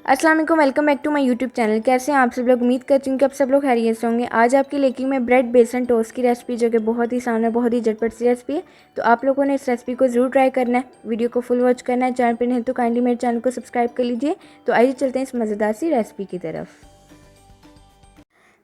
अस्सलाम वालेकुम, welcome back to my YouTube channel. कैसे हैं आप सब लोग? उम्मीद करती हूँ कि आप सब लोग खैरियत से होंगे। आज आपके लेके मैं ब्रेड बेसन टोस्ट की रेसिपी, जो कि बहुत ही आसान है, बहुत ही झटपट सी रेसिपी है। तो आप लोगों ने इस रेसिपी को ज़रूर ट्राई करना है। वीडियो को फुल वॉच करना है। चैनल पर नहीं तो काइंडली मेरे चैनल को सब्सक्राइब कर लीजिए। तो आइए चलते हैं इस मज़ेदार सी रेसिपी की तरफ।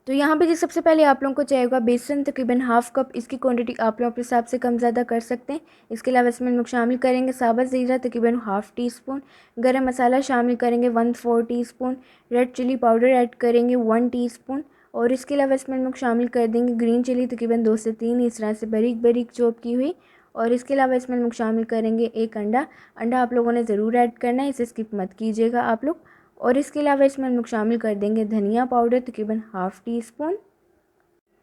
तो यहाँ पे जी सबसे पहले आप लोगों को चाहिए होगा बेसन, तकरीबन हाफ़ कप। इसकी क्वांटिटी आप लोग अपने हिसाब से कम ज़्यादा कर सकते हैं। इसके अलावा इसमें हम लोग शामिल करेंगे साबुत ज़ीरा तकरीबन हाफ़ टी स्पून, गरम मसाला शामिल करेंगे 1/4 teaspoon, red chilli powder add करेंगे 1 टीस्पून, और इसके अलावा इसमें हम लोग शामिल कर देंगे ग्रीन चिली तकरीबन 2 से 3 इस तरह से बारीक बारीक चॉप की हुई। और इसके अलावा इसमें हम लोग शामिल करेंगे एक अंडा। अंडा आप लोगों ने ज़रूर ऐड करना है, इसे स्किप मत कीजिएगा आप लोग। और इसके अलावा इसमें हम लोग शामिल कर देंगे धनिया पाउडर तकरीबन हाफ़ टी स्पून।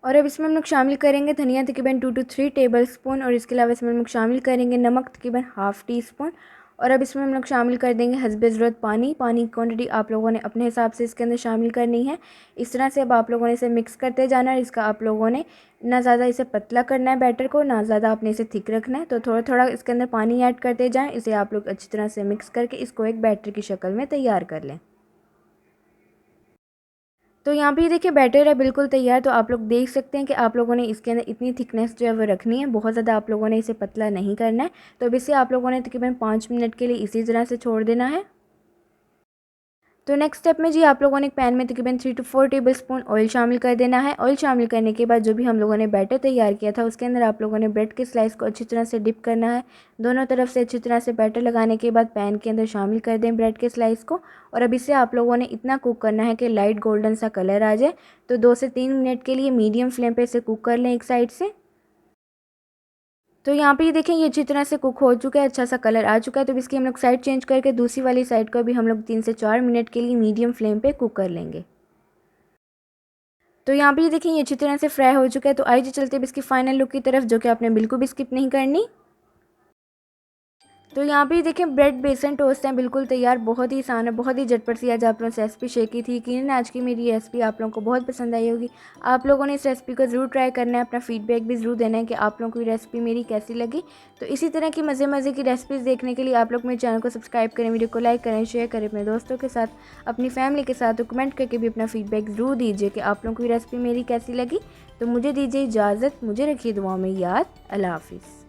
और अब इसमें हम लोग शामिल करेंगे धनिया तकरीबन 2 से 3 टेबल स्पून। और इसके अलावा इसमें हम लोग शामिल करेंगे नमक तकरीबन हाफ़ टी स्पून। और अब इसमें हम लोग शामिल कर देंगे हस्बे ज़रूरत पानी। पानी की क्वांटिटी आप लोगों ने अपने हिसाब से इसके अंदर शामिल करनी है। इस तरह से अब आप लोगों ने इसे मिक्स करते जाना है। इसका आप लोगों ने ना ज़्यादा इसे पतला करना है बैटर को, ना ज़्यादा आपने इसे थिक रखना है। तो थोड़ा थोड़ा इसके अंदर पानी ऐड करते जाएँ। इसे आप लोग अच्छी तरह से मिक्स करके इसको एक बैटर की शक्ल में तैयार कर लें। तो यहाँ पे ये देखिए बैटर है बिल्कुल तैयार। तो आप लोग देख सकते हैं कि आप लोगों ने इसके अंदर इतनी थिकनेस जो है वो रखनी है, बहुत ज़्यादा आप लोगों ने इसे पतला नहीं करना है। तो अब इसे आप लोगों ने तकरीबन 5 मिनट के लिए इसी तरह से छोड़ देना है। तो नेक्स्ट स्टेप में जी आप लोगों ने एक पैन में तकरीबन 3 से 4 टेबल स्पून ऑयल शामिल कर देना है। ऑयल शामिल करने के बाद जो भी हम लोगों ने बैटर तैयार किया था उसके अंदर आप लोगों ने ब्रेड के स्लाइस को अच्छी तरह से डिप करना है। दोनों तरफ से अच्छी तरह से बैटर लगाने के बाद पैन के अंदर शामिल कर दें ब्रेड के स्लाइस को। और अब इसे आप लोगों ने इतना कुक करना है कि लाइट गोल्डन सा कलर आ जाए। तो 2 से 3 मिनट के लिए मीडियम फ्लेम पर इसे कुक कर लें एक साइड से। तो यहाँ पे ये देखें ये अच्छी तरह से कुक हो चुका है, अच्छा सा कलर आ चुका है। तो इसकी हम लोग साइड चेंज करके दूसरी वाली साइड को भी हम लोग 3 से 4 मिनट के लिए मीडियम फ्लेम पे कुक कर लेंगे। तो यहाँ पे ये देखें ये अच्छी तरह से फ्राई हो चुका है। तो आइए चलते हैं इसकी फाइनल लुक की तरफ, जो कि आपने बिल्कुल भी स्किप नहीं करनी। तो यहाँ पे देखिए ब्रेड बेसन टोस्ट हैं बिल्कुल तैयार। बहुत ही आसान है, बहुत ही झटपट सी आज आप लोगों से रेसिपी शेयर की थी। यकीनन आज की मेरी रेसिपी आप लोगों को बहुत पसंद आई होगी। आप लोगों ने इस रेसिपी को ज़रूर ट्राई करना है, अपना फीडबैक भी ज़रूर देना है कि आप लोगों को ये रेसिपी मेरी कैसी लगी। तो इसी तरह की मज़े की रेसिपीज़ देखने के लिए आप लोग मेरे चैनल को सब्सक्राइब करें, वीडियो को लाइक करें, शेयर करें अपने दोस्तों के साथ, अपनी फैमिली के साथ। तो कमेंट करके भी अपना फीडबैक ज़रूर दीजिए कि आप लोगों को ये रेसिपी मेरी कैसी लगी। तो मुझे दीजिए इजाज़त, मुझे रखिए दुआ में याद। अल्लाह हाफिज़।